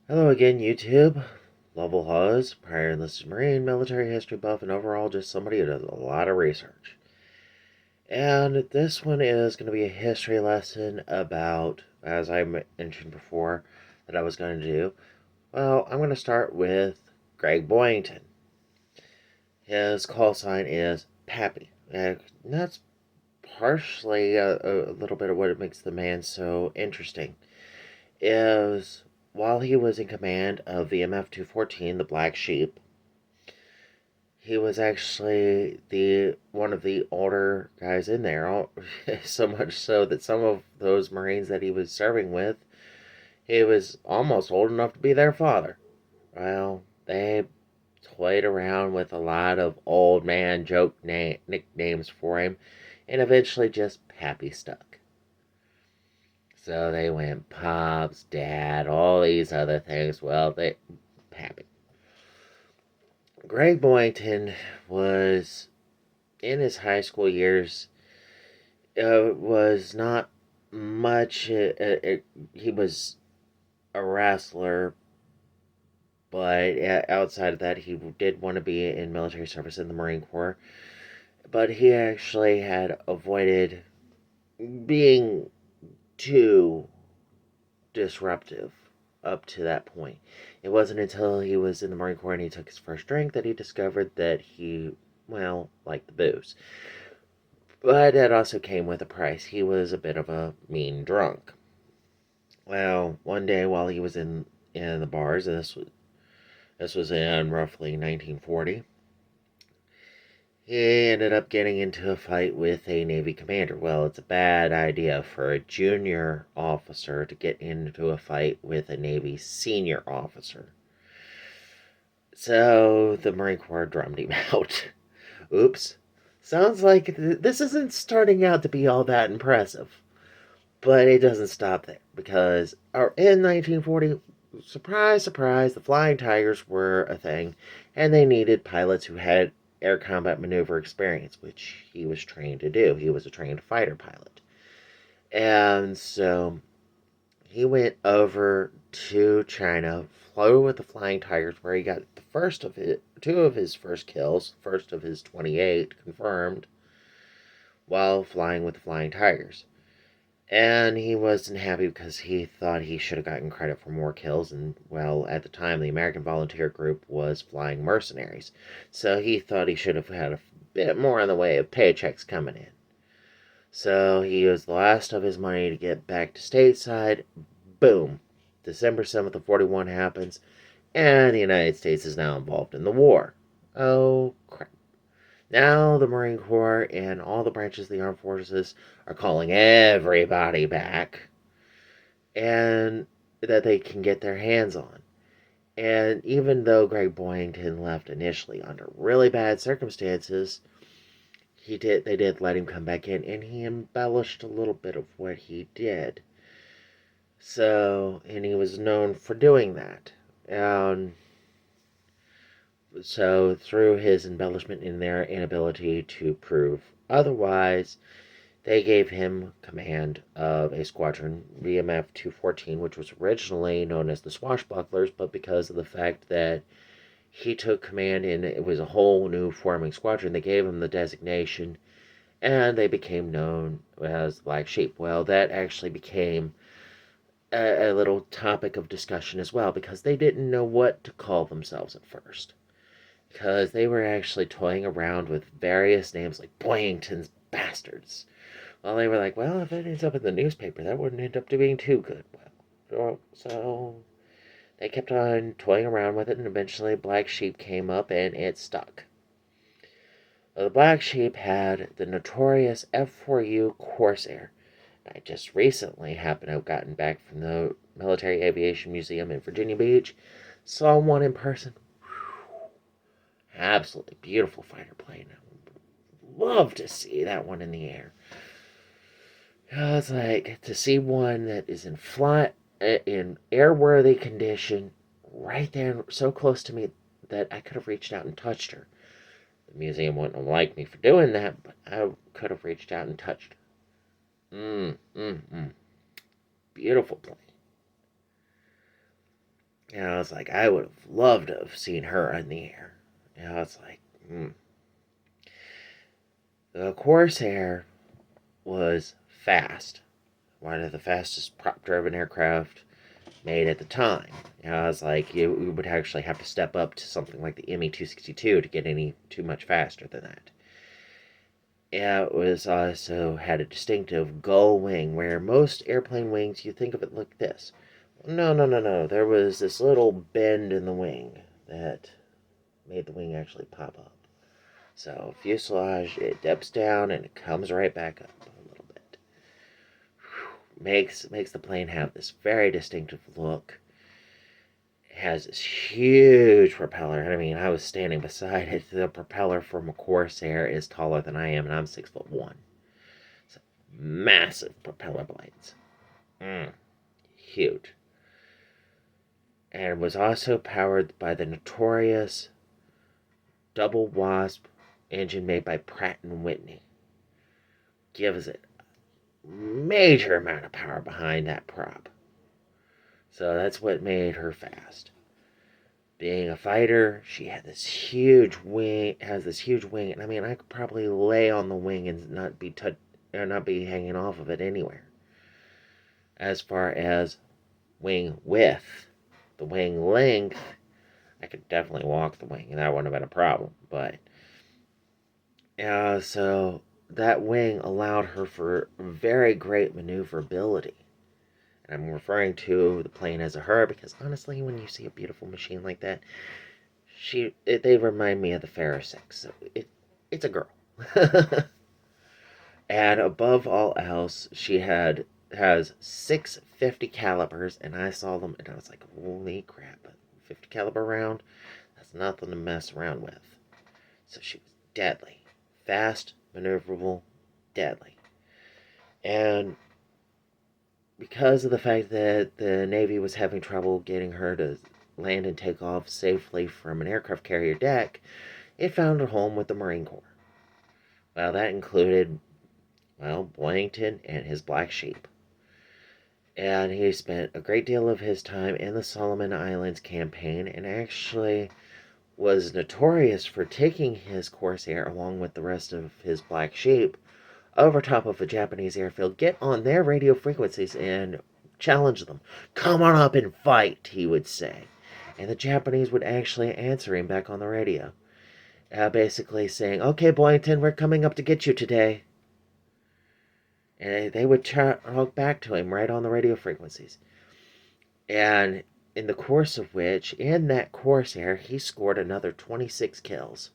Hello again, YouTube. Lovell Hawes, prior enlisted Marine, military history buff, and overall just somebody who does a lot of research. And this one is going to be a history lesson about, as I mentioned before, that I was going to do. Well, I'm going to start with Greg Boyington. His call sign is Pappy. And that's partially a little bit of what makes the man so interesting. Is while he was in command of the MF 214, the Black Sheep, he was actually the one of the older guys in there. So much so that some of those Marines that he was serving with, he was almost old enough to be their father. Well, they toyed around with a lot of old man joke nicknames for him, and eventually just Pappy stuck. So they went Pops, Dad, all these other things. Well, they Pappy. Greg Boynton was in his high school years. Was not much. He was a wrestler, but outside of that, he did want to be in military service in the Marine Corps. But he actually had avoided being too disruptive up to that point. It wasn't until he was in the Marine Corps and he took his first drink that he discovered that he, well, liked the booze. But that also came with a price. He was a bit of a mean drunk. Well, one day while he was in the bars, and this was in roughly 1940, he ended up getting into a fight with a Navy commander. Well, it's a bad idea for a junior officer to get into a fight with a Navy senior officer. So the Marine Corps drummed him out. Oops. Sounds like this isn't starting out to be all that impressive. But it doesn't stop there because in 1940, surprise, surprise, the Flying Tigers were a thing, and they needed pilots who had air combat maneuver experience, which he was trained to do. He was a trained fighter pilot. And so he went over to China, flew with the Flying Tigers, where he got the first of it, two of his first kills, first of his 28 confirmed, while flying with the Flying Tigers. And he wasn't happy because he thought he should have gotten credit for more kills. And, well, at the time, the American Volunteer Group was flying mercenaries. So he thought he should have had a bit more in the way of paychecks coming in. So he used the last of his money to get back to stateside. Boom. December 7th of 41 happens. And the United States is now involved in the war. Oh, crap. Now the Marine Corps and all the branches of the armed forces are calling everybody back and that they can get their hands on. And even though Greg Boyington left initially under really bad circumstances, they did let him come back in, and he embellished a little bit of what he did. So, and he was known for doing that. And so through his embellishment in their inability to prove otherwise, they gave him command of a squadron, VMF 214, which was originally known as the Swashbucklers, but because of the fact that he took command and it was a whole new forming squadron, they gave him the designation, and they became known as Black Sheep. Well, that actually became a little topic of discussion as well, because they didn't know what to call themselves at first. Because they were actually toying around with various names like Boyington's Bastards. Well, they were like, well, if it ends up in the newspaper, that wouldn't end up to being too good. Well, so they kept on toying around with it, and eventually Black Sheep came up, and it stuck. Well, the Black Sheep had the notorious F4U Corsair. I just recently happened to have gotten back from the Military Aviation Museum in Virginia Beach. Saw one in person. Absolutely beautiful fighter plane. Love to see that one in the air. It's like to see one that is in airworthy condition, right there, so close to me that I could have reached out and touched her. The museum wouldn't have liked me for doing that, but I could have reached out and touched her. Beautiful plane. I was like, I would have loved to have seen her in the air. I was like, The Corsair was fast. One of the fastest prop-driven aircraft made at the time. I was like, you would actually have to step up to something like the ME-262 to get any too much faster than that. It was also had a distinctive gull wing, where most airplane wings, you think of it like this. No, no, no, no. There was this little bend in the wing that made the wing actually pop up. So fuselage, it dips down and it comes right back up a little bit. Makes the plane have this very distinctive look. It has this huge propeller. I mean, I was standing beside it. The propeller from a Corsair is taller than I am, and I'm 6'1". So massive propeller blades. Huge. And it was also powered by the notorious double wasp engine made by Pratt and Whitney. Gives it a major amount of power behind that prop. So that's what made her fast. Being a fighter, she had this huge wing, and I mean, I could probably lay on the wing and not be hanging off of it anywhere. As far as wing width, the wing length, I could definitely walk the wing, and that wouldn't have been a problem. But so that wing allowed her for very great maneuverability. And I'm referring to the plane as a her because honestly, when you see a beautiful machine like that, they remind me of the fairer sex. So it's a girl. And above all else, she has 650 calibers, and I saw them, and I was like, holy crap, 50 caliber round? That's nothing to mess around with. So she was deadly. Fast, maneuverable, deadly. And because of the fact that the Navy was having trouble getting her to land and take off safely from an aircraft carrier deck, it found a home with the Marine Corps. Well, that included, Boyington and his Black Sheep. And he spent a great deal of his time in the Solomon Islands campaign and actually was notorious for taking his Corsair along with the rest of his Black Sheep over top of a Japanese airfield, get on their radio frequencies and challenge them. Come on up and fight, he would say. And the Japanese would actually answer him back on the radio. Basically saying, okay, Boyington, we're coming up to get you today. And they would talk back to him right on the radio frequencies. And in the course of which, in that Corsair, he scored another 26 kills.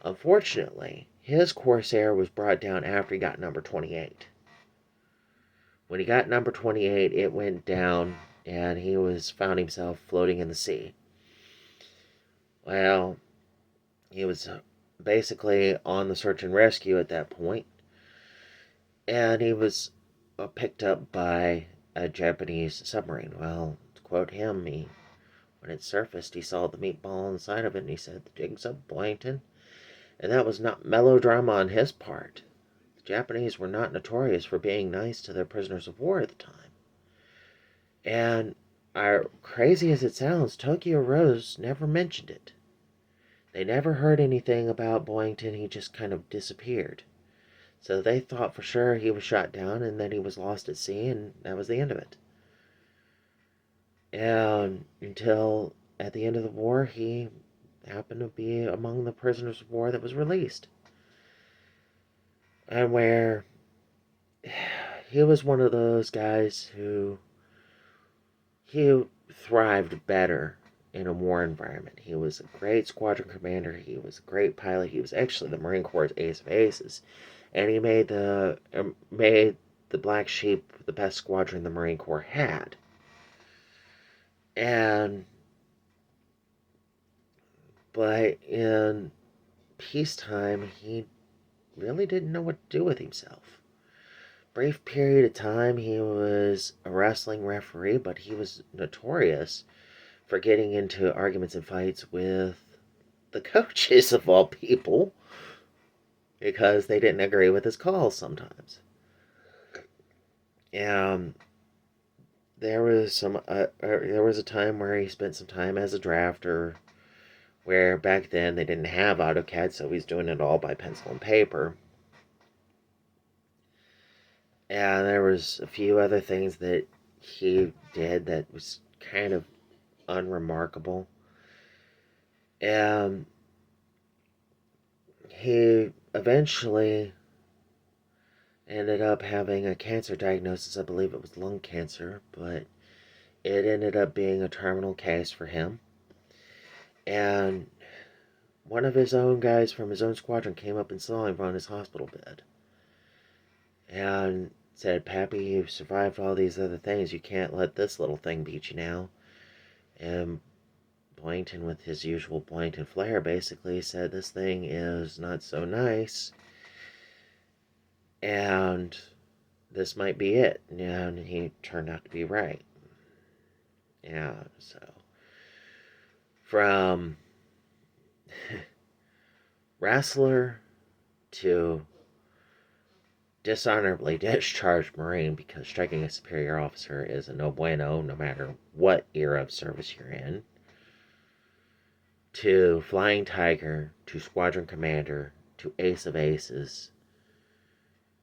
Unfortunately, his Corsair was brought down after he got number 28. When he got number 28, it went down, and he found himself floating in the sea. Well, he was basically on the search and rescue at that point, and he was picked up by a Japanese submarine. Well, to quote him, when it surfaced, he saw the meatball inside of it, and he said, "The jig's up, Boyington." And that was not melodrama on his part. The Japanese were not notorious for being nice to their prisoners of war at the time. And crazy as it sounds, Tokyo Rose never mentioned it. They never heard anything about Boyington. He just kind of disappeared. So they thought for sure he was shot down and that he was lost at sea, and that was the end of it. And until at the end of the war, he happened to be among the prisoners of war that was released. And where he was one of those guys who he thrived better in a war environment. He was a great squadron commander. He was a great pilot. He was actually the Marine Corps' ace of aces, and he made the Black Sheep the best squadron the Marine Corps had. But in peacetime, he really didn't know what to do with himself. Brief period of time, he was a wrestling referee, but he was notorious for getting into arguments and fights with the coaches of all people because they didn't agree with his calls sometimes. there was a time where he spent some time as a drafter, where back then they didn't have AutoCAD, so he's doing it all by pencil and paper. And there was a few other things that he did that was kind of unremarkable. And he eventually ended up having a cancer diagnosis. I believe it was lung cancer, but it ended up being a terminal case for him. And one of his own guys from his own squadron came up and saw him on his hospital bed and said, "Pappy, you've survived all these other things. You can't let this little thing beat you now." And Boyington, with his usual Boyington flair, basically said, "This thing is not so nice, and this might be it." And he turned out to be right. Yeah, so from wrestler to dishonorably discharged Marine, because striking a superior officer is a no bueno no matter what era of service you're in, to Flying Tiger, to Squadron Commander, to Ace of Aces,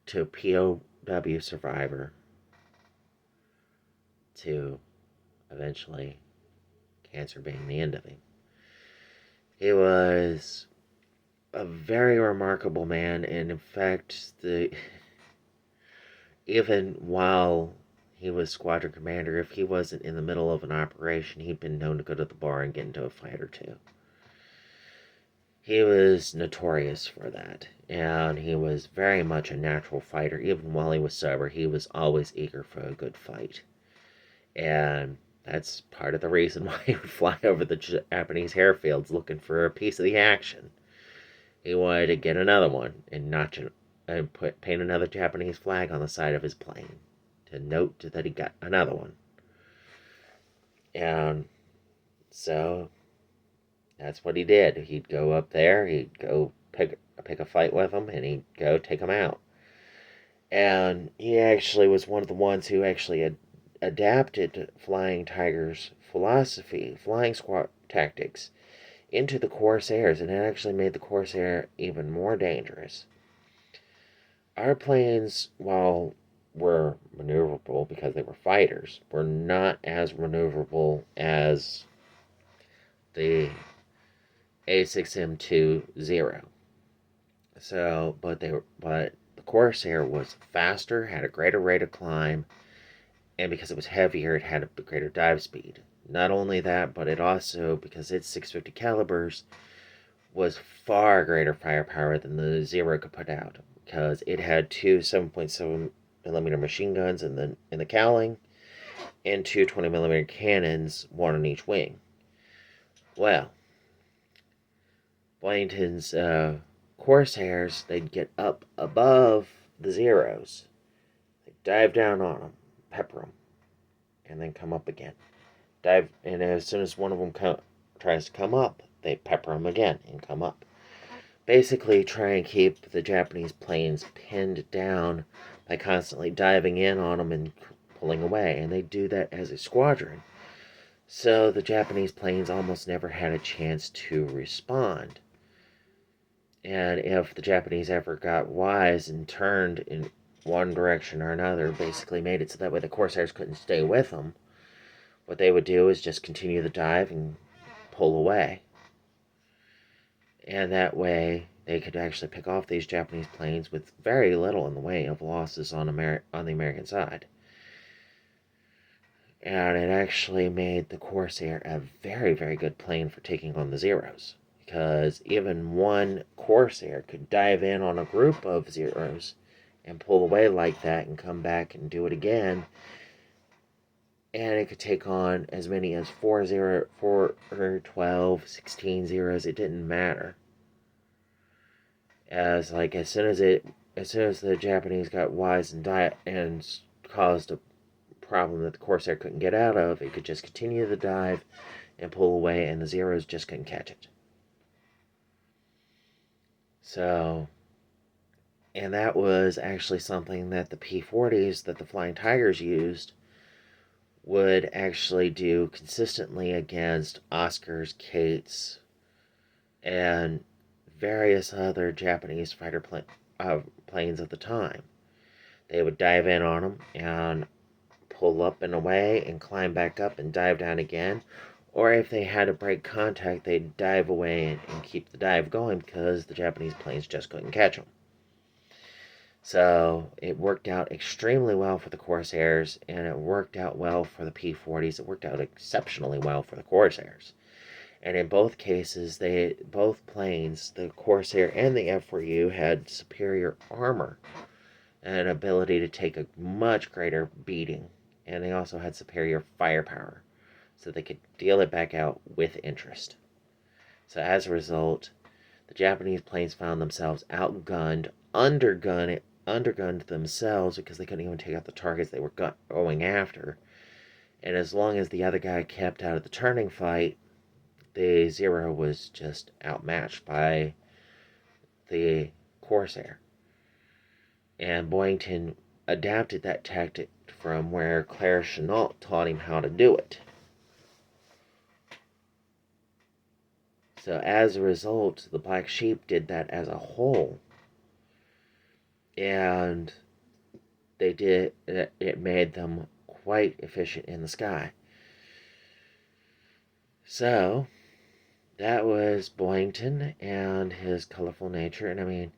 to POW Survivor, to eventually cancer being the end of him. He was a very remarkable man, and in fact, even while he was squadron commander, if he wasn't in the middle of an operation, he'd been known to go to the bar and get into a fight or two. He was notorious for that, and he was very much a natural fighter. Even while he was sober, he was always eager for a good fight. And that's part of the reason why he would fly over the Japanese airfields looking for a piece of the action. He wanted to get another one and paint another Japanese flag on the side of his plane to note that he got another one. And so that's what he did. He'd go up there, he'd go pick a fight with them, and he'd go take them out. And he actually was one of the ones who actually adapted Flying Tiger's philosophy, flying squad tactics, into the Corsairs, and it actually made the Corsair even more dangerous. Our planes, while were maneuverable because they were fighters, were not as maneuverable as the A6M20. So, but the Corsair was faster, had a greater rate of climb, and because it was heavier, it had a greater dive speed. Not only that, but it also, because its 650 calibers, was far greater firepower than the Zero could put out, because it had two 7.7mm machine guns in the cowling and two 20mm cannons, one on each wing. Well, Blanton's Corsairs, they'd get up above the Zeros, they'd dive down on them, pepper them, and then come up again. Dive, and as soon as one of them tries to come up, they pepper them again and come up. Basically, try and keep the Japanese planes pinned down by constantly diving in on them and pulling away, and they do that as a squadron. So the Japanese planes almost never had a chance to respond. And if the Japanese ever got wise and turned in one direction or another, basically made it so that way the Corsairs couldn't stay with them, what they would do is just continue the dive and pull away. And that way they could actually pick off these Japanese planes with very little in the way of losses on the American side. And it actually made the Corsair a very, very good plane for taking on the Zeros, because even one Corsair could dive in on a group of Zeros and pull away like that and come back and do it again, and it could take on as many as 4, 12, 16 Zeros. It didn't matter. As soon as the Japanese got wise and caused a problem that the Corsair couldn't get out of, it could just continue the dive and pull away, and the Zeros just couldn't catch it. So, and that was actually something that the P-40s that the Flying Tigers used would actually do consistently against Oscars, Kates, and various other Japanese planes at the time. They would dive in on them and pull up and away and climb back up and dive down again. Or if they had to break contact, they'd dive away and keep the dive going because the Japanese planes just couldn't catch them. So it worked out extremely well for the Corsairs, and it worked out well for the P-40s. It worked out exceptionally well for the Corsairs. And in both cases, both planes, the Corsair and the F-4U, had superior armor and an ability to take a much greater beating. And they also had superior firepower, so they could deal it back out with interest. So as a result, the Japanese planes found themselves outgunned, undergunned themselves because they couldn't even take out the targets they were going after. And as long as the other guy kept out of the turning fight, the Zero was just outmatched by the Corsair. And Boyington adapted that tactic from where Claire Chennault taught him how to do it. So as a result, the Black Sheep did that as a whole. And it made them quite efficient in the sky. So that was Boyington and his colorful nature. And I mean,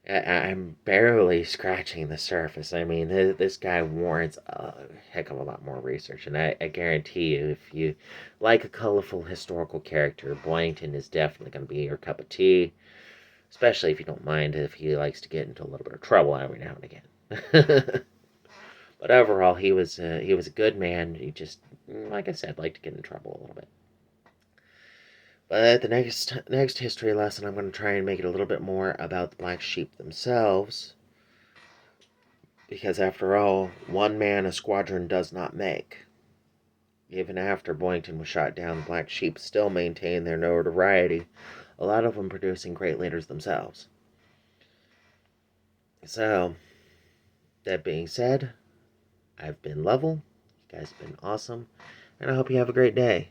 I'm barely scratching the surface. I mean, this guy warrants a heck of a lot more research. And I guarantee you, if you like a colorful historical character, Boyington is definitely going to be your cup of tea. Especially if you don't mind if he likes to get into a little bit of trouble every now and again. But overall, he was a good man. He just, like I said, liked to get in trouble a little bit. But the next history lesson, I'm going to try and make it a little bit more about the Black Sheep themselves, because after all, one man a squadron does not make. Even after Boyington was shot down, the Black Sheep still maintained their notoriety, a lot of them producing great leaders themselves. So, that being said, I've been Level. You guys have been awesome. And I hope you have a great day.